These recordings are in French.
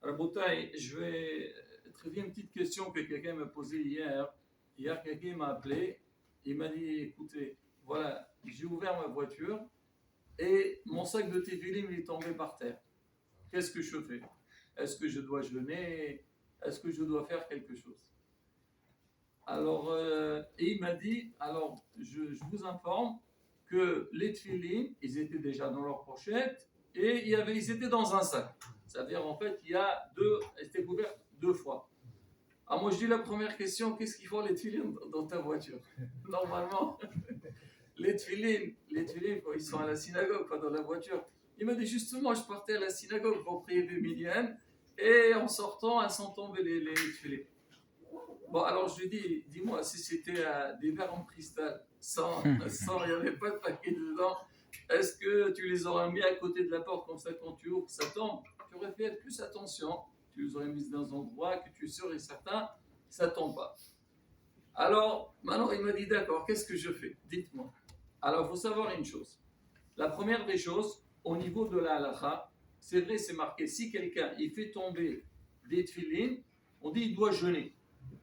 Rabotai, je vais traiter une petite question que quelqu'un m'a posée hier. Hier, quelqu'un m'a appelé. Il m'a dit, écoutez, voilà, j'ai ouvert ma voiture et mon sac de téfilim est tombé par terre. Qu'est-ce que je fais? Est-ce que je dois jeûner? Est-ce que je dois faire quelque chose? Alors, et il m'a dit, alors, je vous informe que les tefilines, ils étaient déjà dans leur pochette et ils étaient dans un sac. C'est-à-dire, en fait, ils étaient couverts 2 fois. Alors, moi, je dis la première question, qu'est-ce qu'ils font les tefilines dans ta voiture? Normalement, les tefilines, ils sont à la synagogue, pas dans la voiture. Il m'a dit, justement, je partais à la synagogue pour prier des millièmes et en sortant, elles sont tombées les tefilines. Bon, alors je lui dis, dis-moi, si c'était des verres en cristal, il n'y avait pas de paquet dedans, est-ce que tu les aurais mis à côté de la porte comme ça quand tu ouvres, ça tombe? Tu aurais fait plus attention, tu les aurais mis dans un endroit que tu serais certain, ça ne tombe pas. Alors, maintenant il m'a dit, d'accord, qu'est-ce que je fais? Dites-moi. Alors, il faut savoir une chose. La première des choses, au niveau de la halakha, c'est vrai, c'est marqué, si quelqu'un il fait tomber des tefilines, on dit il doit jeûner.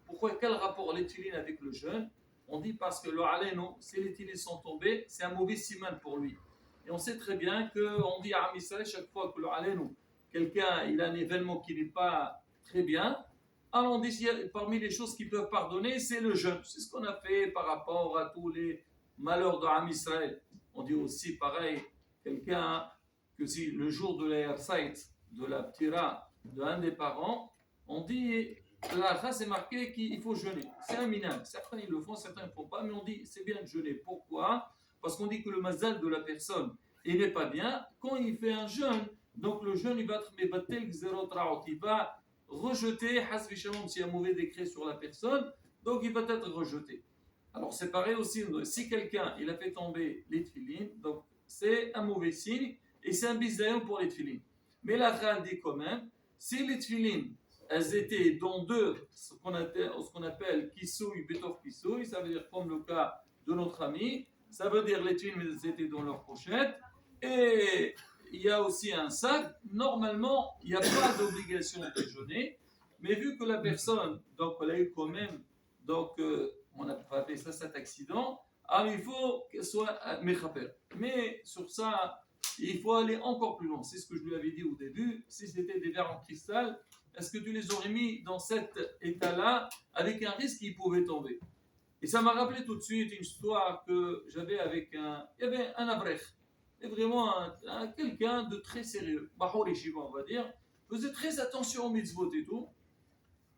Pourquoi? Quel rapport les tefilines avec le jeûne? On dit parce que le aléno, si les tefilines sont tombés, c'est un mauvais siman pour lui. Et on sait très bien qu'on dit à Amisraël chaque fois que le aléno, quelqu'un il a un événement qui n'est pas très bien, alors on dit parmi les choses qui peuvent pardonner, c'est le jeûne. C'est ce qu'on a fait par rapport à tous les malheurs de Amisraël. On dit aussi pareil, quelqu'un que si le jour de la de la ptira d'un des parents, on dit là, c'est marqué qu'il faut jeûner. C'est un minhag. Certains ils le font, certains ne le font pas, mais on dit c'est bien de jeûner. Pourquoi? Parce qu'on dit que le mazal de la personne, il n'est pas bien quand il fait un jeûne. Donc le jeûne, il va être mebatel xerot raot. Il va rejeter, hasbi shalom, s'il y a un mauvais décret sur la personne, donc il va être rejeté. Alors c'est pareil aussi, si quelqu'un il a fait tomber les tefilines, donc c'est un mauvais signe et c'est un bisayon pour les tefilines. Mais la Khal dit quand même, si les tefilines elles étaient dans ce qu'on appelle kisouille, bétof kisouille, ça veut dire comme le cas de notre ami, ça veut dire les tefilines elles étaient dans leur pochette et il y a aussi un sac. Normalement, il n'y a pas d'obligation de jeûner, mais vu que la personne, donc elle a eu quand même, donc on n'a pas fait ça, cet accident, alors il faut qu'elle soit mechaper. Mais sur ça, il faut aller encore plus loin. C'est ce que je lui avais dit au début. Si c'était des verres en cristal, est-ce que tu les aurais mis dans cet état-là avec un risque qu'ils pouvaient tomber? Et ça m'a rappelé tout de suite une histoire que j'avais avec il y avait un abrech, et vraiment quelqu'un de très sérieux, Bahor Yeshiva on va dire, faisait très attention aux mitzvot et tout.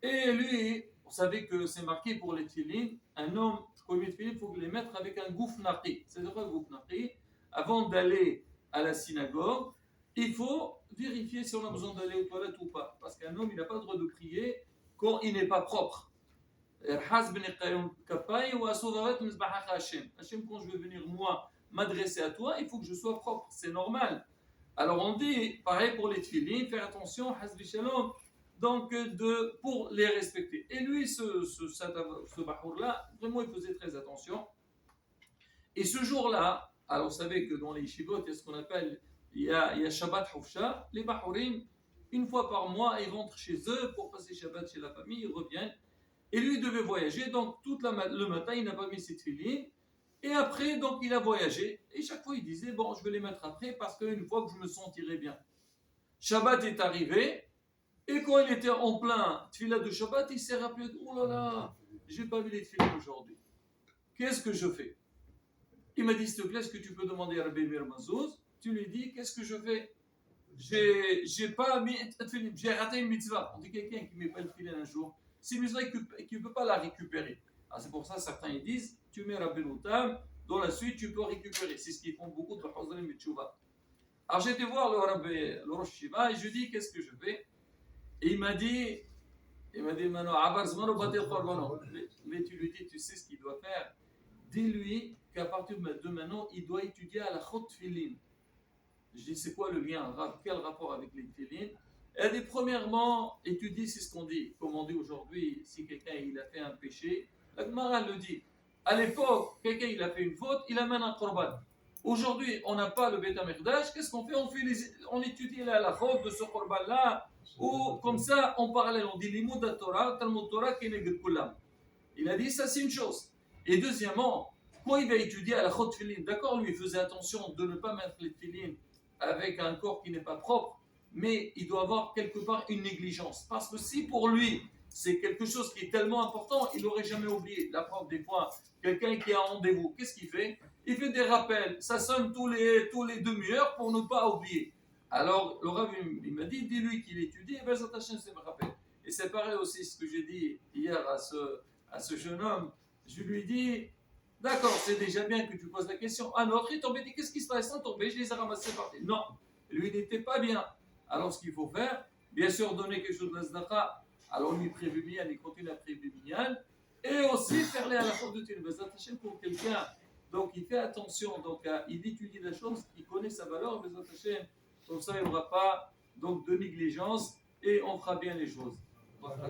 Et lui, vous savez que c'est marqué pour les tefilines, un homme, pour les tefilines, il faut les mettre avec un gouf naqi. C'est quoi le gouf naqi? Avant d'aller à la synagogue, il faut vérifier si on a besoin d'aller aux toilettes ou pas. Parce qu'un homme, il n'a pas le droit de prier quand il n'est pas propre. Hachem, quand je vais venir moi m'adresser à toi, il faut que je sois propre, c'est normal. Alors on dit, pareil pour les tefilines, faire attention, hasbi shalom, donc pour les respecter. Et lui, ce bahour-là, vraiment il faisait très attention. Et ce jour-là, alors vous savez que dans les yeshivot, il y a ce qu'on appelle, il y a Shabbat Hufsha, les bahourim, une fois par mois, ils rentrent chez eux pour passer Shabbat chez la famille, ils reviennent. Et lui, il devait voyager, donc le matin, il n'a pas mis ses tefilines. Et après, donc, il a voyagé. Et chaque fois, il disait, bon, je vais les mettre après parce qu'une fois que je me sentirai bien. Shabbat est arrivé. Et quand il était en plein tefila de Shabbat, il s'est rappelé, oh là là, j'ai pas vu les tefilines aujourd'hui. Qu'est-ce que je fais? Il m'a dit, s'il te plaît, est-ce que tu peux demander à Rabbi Meir Mazouz? Tu lui dis, qu'est-ce que je fais? J'ai pas mis tefilin, j'ai raté une mitzvah. On dit quelqu'un qui met pas le tefilin un jour, c'est une mitzvah qui ne peut pas la récupérer. Alors c'est pour ça certains ils disent, tu mets Rabbi Noutam, dans la suite tu peux récupérer. C'est ce qu'ils font beaucoup de Hazrim et Tchouva. Alors j'ai été voir le Rosh Shiva et je lui dis, qu'est-ce que je fais? Et il m'a dit maintenant, mais tu lui dis, tu sais ce qu'il doit faire. Dis-lui qu'à partir de maintenant, il doit étudier à la Chot Tfilin. Je dis, c'est quoi le lien? Quel rapport avec les tefilines? Elle dit, premièrement, étudie, c'est ce qu'on dit. Comme on dit aujourd'hui, si quelqu'un il a fait un péché, la Gemara le dit. À l'époque, quelqu'un il a fait une faute, il amène un korban. Aujourd'hui, on n'a pas le Beth Amikdash, qu'est-ce qu'on fait? On étudie la faute de ce korban-là Ou comme ça, en parallèle, on dit Limud Torah, Talmud Torah, Keneged Kulam. Il a dit ça, c'est une chose. Et deuxièmement, quand il va étudier à la Chot Tfilin, d'accord, lui, il faisait attention de ne pas mettre les Tfilin avec un corps qui n'est pas propre, mais il doit avoir quelque part une négligence. Parce que si pour lui, c'est quelque chose qui est tellement important, il n'aurait jamais oublié. La preuve, des fois, quelqu'un qui a un rendez-vous, qu'est-ce qu'il fait? Il fait des rappels. Ça sonne tous les demi-heures pour ne pas oublier. Alors, le Rav, il m'a dit, dis-lui qu'il étudie, et Bezat Hashem, c'est me rappel. Et c'est pareil aussi ce que j'ai dit hier à ce jeune homme. Je lui dis, d'accord, c'est déjà bien que tu poses la question. Un autre, il tombait, dit, qu'est-ce qui se passe sans tomber? Je les ai ramassés par terre. Non, lui, il n'était pas bien. Alors, ce qu'il faut faire, bien sûr, donner quelque chose de l'Azdaka. Alors, lui prévenir, il continue à prévenir. Et aussi, faire les à la faute de Dieu. Bezat Hashem pour quelqu'un. Donc, il fait attention. Donc, il étudie la chose, il connaît sa valeur. Bezat Hashem. Comme ça, il n'y aura pas donc, de négligence et on fera bien les choses. Voilà,